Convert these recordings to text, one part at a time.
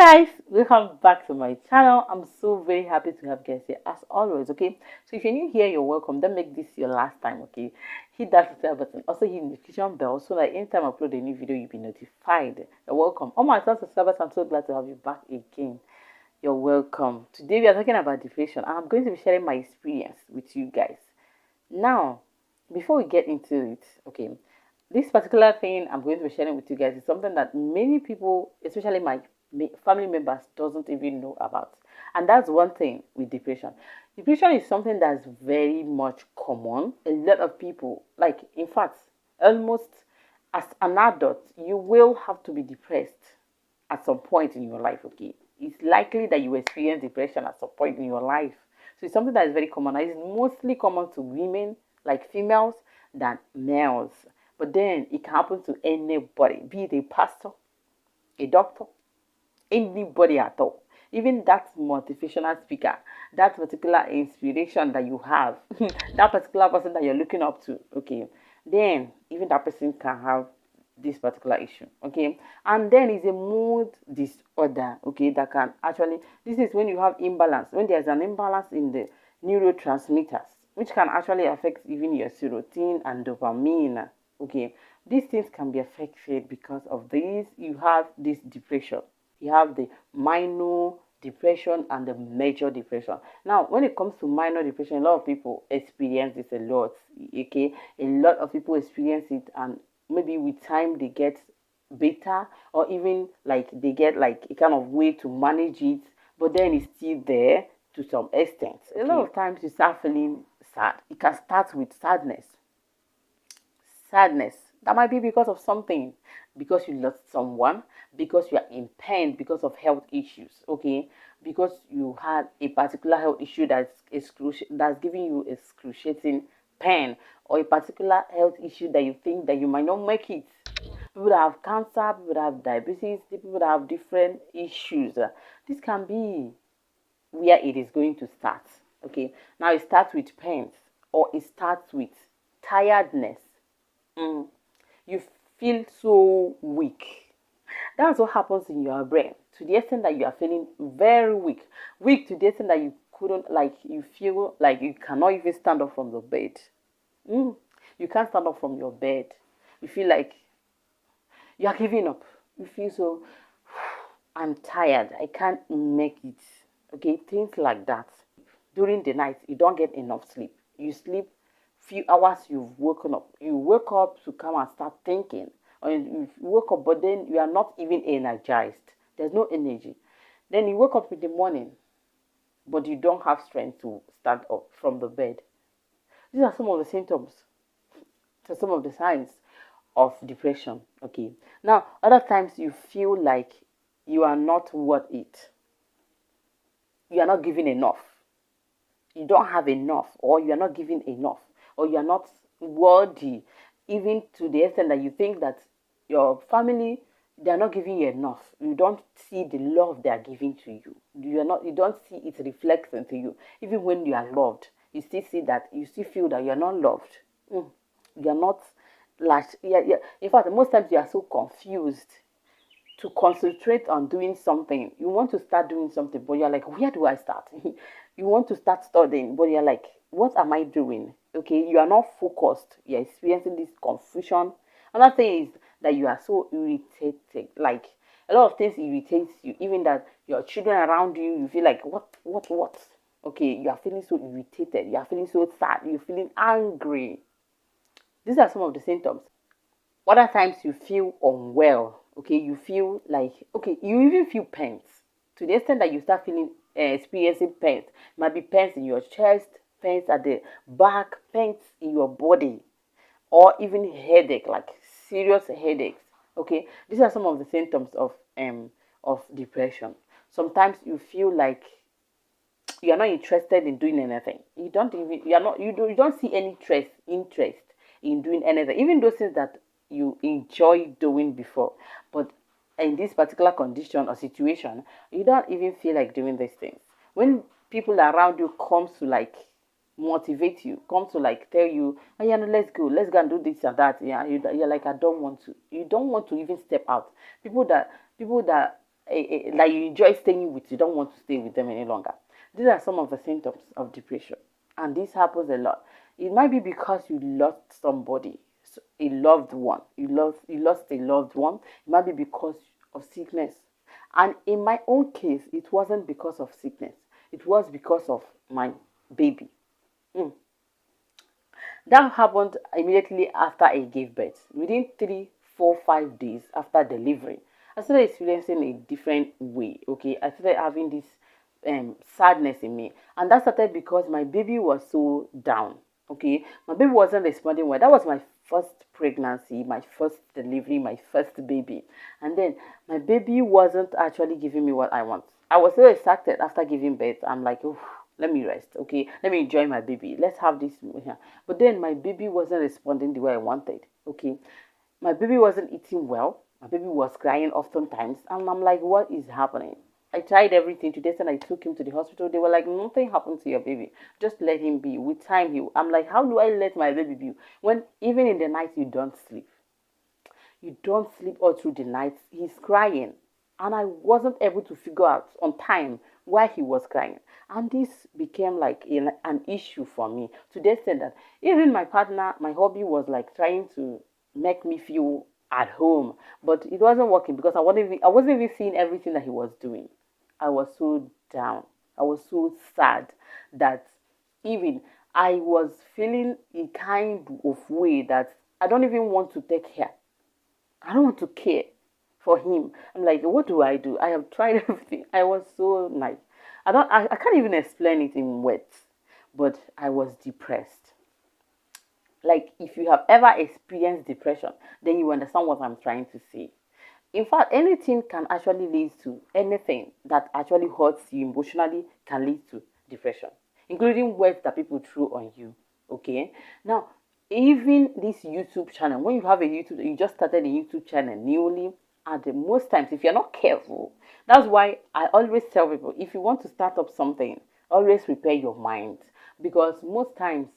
Guys, welcome back to my channel. I'm so very happy to have you guys here as always. Okay, so if you're new here, you're welcome. Don't make this your last time. Okay, hit that subscribe button, also hit the notification bell so that anytime I upload a new video you'll be notified. You're welcome. All my subscribers, I'm so glad to have you back again. You're welcome. Today we are talking about depression. I'm going to be sharing my experience with you guys. Now, before we get into it, okay, this particular thing I'm going to be sharing with you guys is something that many people, especially my family members, doesn't even know about. And that's one thing with depression. Depression is something that's very much common. A lot of people, like in fact, almost as an adult, you will have to be depressed at some point in your life, okay? It's likely that you experience depression at some point in your life. So it's something that is very common. It's mostly common to women, like females, than males. But then it can happen to anybody, be it a pastor, a doctor, anybody at all. Even that motivational speaker, that particular inspiration that you have, that particular person that you're looking up to, okay, then even that person can have this particular issue, okay. And then is a mood disorder, okay, that can actually, this is when you have imbalance, when there's an imbalance in the neurotransmitters, which can actually affect even your serotonin and dopamine, okay. These things can be affected because of this. You have this depression, you have the minor depression and the major depression. Now, when it comes to minor depression, a lot of people experience this a lot, okay. A lot of people experience it, and maybe with time they get better, or even like they get like a kind of way to manage it, but then it's still there to some extent. A lot of times you start feeling sad. It can start with sadness that might be because of something, because you lost someone, because you are in pain because of health issues, okay, because you had a particular health issue that's giving you excruciating pain, or a particular health issue that you think that you might not make it. People that have cancer, people that have diabetes, people that have different issues, this can be where it is going to start, okay. Now it starts with pains, or it starts with tiredness. You feel so weak. That's what happens in your brain, to the extent that you are feeling very weak to the extent that you couldn't, like, you feel like you cannot even stand up from the bed. You can't stand up from your bed. You feel like you are giving up. You feel so, I'm tired, I can't make it, okay, things like that. During the night you don't get enough sleep, you sleep few hours, you've woken up, you wake up to come and start thinking, or you woke up but then you are not even energized, there's no energy. Then you wake up in the morning but you don't have strength to stand up from the bed. These are some of the symptoms, so some of the signs of depression, okay. Now other times you feel like you are not worth it, you are not giving enough, you don't have enough, or you are not giving enough, or you are not worthy, even to the extent that you think that your family, they are not giving you enough. You don't see the love they are giving to you. You don't see it reflecting to you. Even when you are loved, you still see that, you still feel that you are not loved. You are not, like, yeah. In fact, most times you are so confused to concentrate on doing something. You want to start doing something, but you're like, where do I start? You want to start studying, but you're like, what am I doing? Okay, you are not focused. You're experiencing this confusion. Another thing is that you are so irritated. Like, a lot of things irritates you. Even that your children around you, you feel like, what? Okay, you are feeling so irritated. You are feeling so sad. You're feeling angry. These are some of the symptoms. Other times you feel unwell, okay, you feel like, okay, you even feel pains, to the extent that you start feeling, experiencing pains. Might be pains in your chest, pains at the back, pains in your body, or even headache, like serious headaches, okay. These are some of the symptoms of depression. Sometimes you feel like you are not interested in doing anything. You don't see any interest in doing anything, even those things that you enjoy doing before. But in this particular condition or situation, you don't even feel like doing these things. When people around you comes to like motivate you, come to like tell you, oh yeah, no, let's go and do this and that, yeah, you're like, I don't want to. You don't want to even step out. People that that you enjoy staying with, you don't want to stay with them any longer. These are some of the symptoms of depression, and this happens a lot. It might be because you lost somebody, a loved one. You lost a loved one. It might be because of sickness. And in my own case, it wasn't because of sickness. It was because of my baby. Mm. That happened immediately after I gave birth. Within 3, 4, 5 days after delivery, I started experiencing a different way. Okay, I started having this sadness in me, and that started because my baby was so down. Okay, my baby wasn't responding well. That was my first pregnancy, my first delivery, my first baby, and then my baby wasn't actually giving me what I want. I was so excited after giving birth. I'm like, oh, let me rest. Okay, let me enjoy my baby. Let's have this here. But then my baby wasn't responding the way I wanted. Okay, my baby wasn't eating well. My baby was crying oftentimes, and I'm like, what is happening? I tried everything. Today, and I took him to the hospital. They were like, nothing happened to your baby. Just let him be. With time, he. I'm like, how do I let my baby be when even in the night you don't sleep? You don't sleep all through the night. He's crying, and I wasn't able to figure out on time why he was crying. And this became like an issue for me to the extent that even my partner, my hobby was like trying to make me feel at home, but it wasn't working because I wasn't even seeing everything that he was doing. I was so down. I was so sad that even I was feeling a kind of way that I don't even want to take care. I don't want to care for him. I'm like, what do? I have tried everything. I was so nice. I can't even explain it in words, but I was depressed. Like if you have ever experienced depression, then you understand what I'm trying to say. In fact, anything can actually lead to anything that actually hurts you emotionally can lead to depression, including words that people throw on you. Okay. Now, even this YouTube channel, when you have a YouTube, you just started a YouTube channel newly, and most times, if you're not careful, that's why I always tell people if you want to start up something, always prepare your mind because most times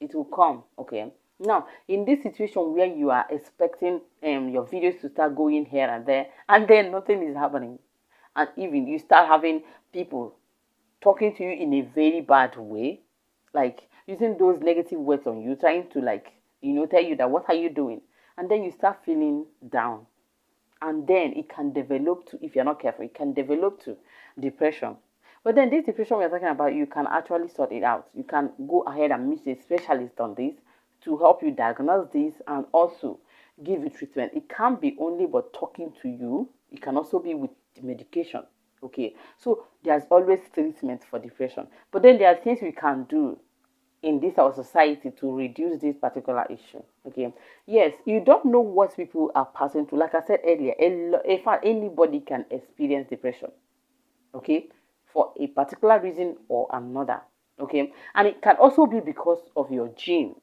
it will come. Okay, now in this situation where you are expecting your videos to start going here and then nothing is happening, and even you start having people talking to you in a very bad way, like using those negative words on you, trying to like tell you that what are you doing, and then you start feeling down, and then it can develop to, if you're not careful, it can develop to depression. But then this depression we're talking about, you can actually sort it out. You can go ahead and meet a specialist on this to help you diagnose this and also give you treatment. It can't be only but talking to you. It can also be with medication. Okay, so there's always treatment for depression. But then there are things we can do in this our society to reduce this particular issue. Okay, yes, you don't know what people are passing through. Like I said earlier, in fact anybody can experience depression. Okay, for a particular reason or another. Okay, and it can also be because of your gene.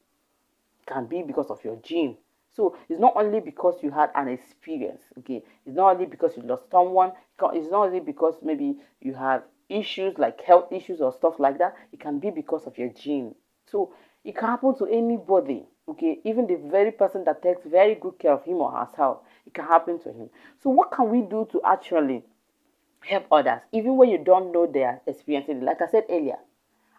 Can be because of your gene. So it's not only because you had an experience. Okay, it's not only because you lost someone. It's not only because maybe you have issues like health issues or stuff like that. It can be because of your gene. So it can happen to anybody. Okay, even the very person that takes very good care of him or herself, it can happen to him. So what can we do to actually help others, even when you don't know they are experiencing it? Like I said earlier,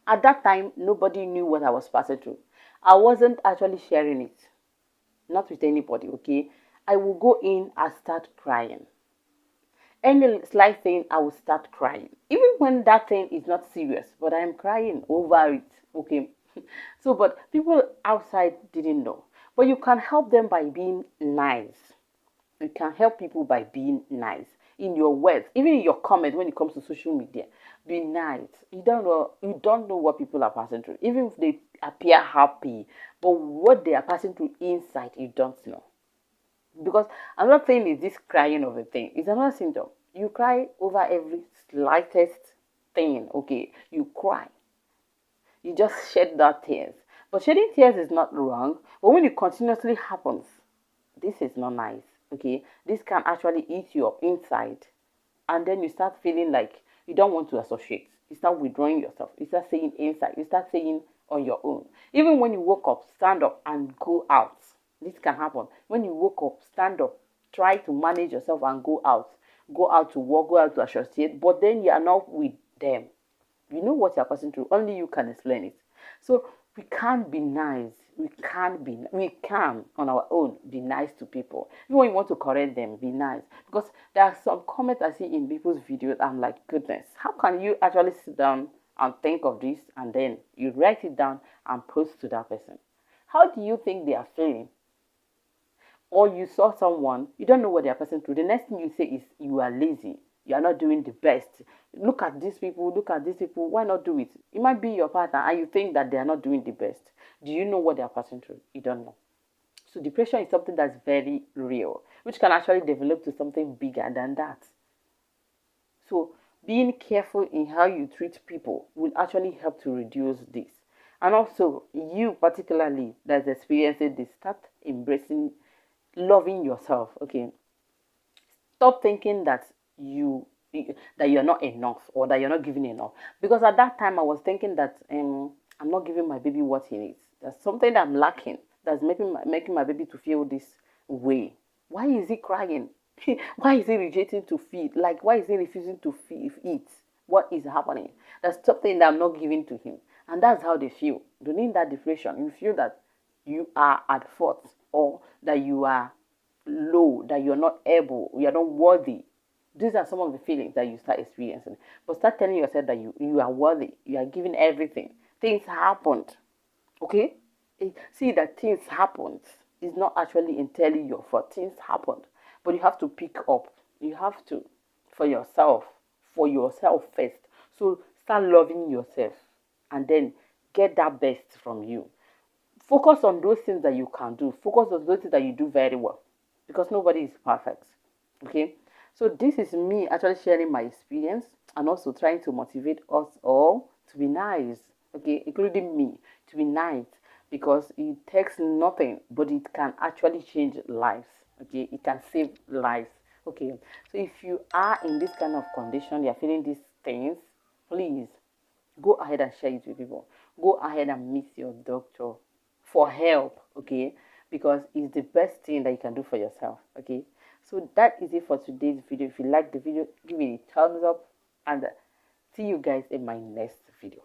at that time, nobody knew what I was passing through. I wasn't actually sharing it, not with anybody, okay? I will go in and start crying. Any slight thing, I will start crying. Even when that thing is not serious, but I am crying over it, okay? So, but people outside didn't know. But you can help them by being nice. You can help people by being nice in your words, even in your comments when it comes to social media. Be nice. You don't know what people are passing through. Even if they appear happy, but what they are passing through inside, you don't know. Because another thing is this crying of a thing. It's another symptom. You cry over every slightest thing, okay? You cry. You just shed that tears. But shedding tears is not wrong. But when it continuously happens, this is not nice. Okay, this can actually eat you up inside, and then you start feeling like you don't want to associate. You start withdrawing yourself. You start saying inside. You start saying on your own. Even when you woke up, stand up and go out. This can happen. When you woke up, stand up. Try to manage yourself and go out. go out to work, go out to associate, but then you are not with them. You know what you're passing through. Only you can explain it. So we can't be nice. We can on our own be nice to people. Even when you want to correct them, be nice. Because there are some comments I see in people's videos. I'm like, goodness, how can you actually sit down and think of this and then you write it down and post to that person? How do you think they are feeling? Or you saw someone, you don't know what they are passing through. The next thing you say is you are lazy. You are not doing the best. Look at these people, look at these people. Why not do it? It might be your partner and you think that they are not doing the best. Do you know what they are passing through? You don't know. So depression is something that's very real, which can actually develop to something bigger than that. So being careful in how you treat people will actually help to reduce this. And also, you particularly that's experiencing this, start embracing loving yourself. Okay, stop thinking that you're not enough or that you're not giving enough, because at that time I was thinking that I'm not giving my baby what he needs. There's something that I'm lacking that's making my baby to feel this way. Why is he crying? Why is he rejecting to feed? Like, why is he refusing to eat? What is happening? There's something that I'm not giving to him, and that's how they feel during that depression. You feel that you are at fault, or that you are low, that you're not able, you're not worthy. These are some of the feelings that you start experiencing. But start telling yourself that you are worthy, you are giving everything. Things happened. Okay? See that things happened. It's not actually entirely your fault. Things happened. But you have to pick up. You have to, for yourself first. So start loving yourself and then get that best from you. Focus on those things that you can do. Focus on those things that you do very well, because nobody is perfect. Okay, so this is me actually sharing my experience and also trying to motivate us all to be nice. Okay, including me, to be nice, because it takes nothing, but it can actually change lives. Okay, it can save lives. Okay, so if you are in this kind of condition, you're feeling these things, please go ahead and share it with people. Go ahead and meet your doctor for help, okay? Because it's the best thing that you can do for yourself, okay? So that is it for today's video. If you like the video, give it a thumbs up, and see you guys in my next video.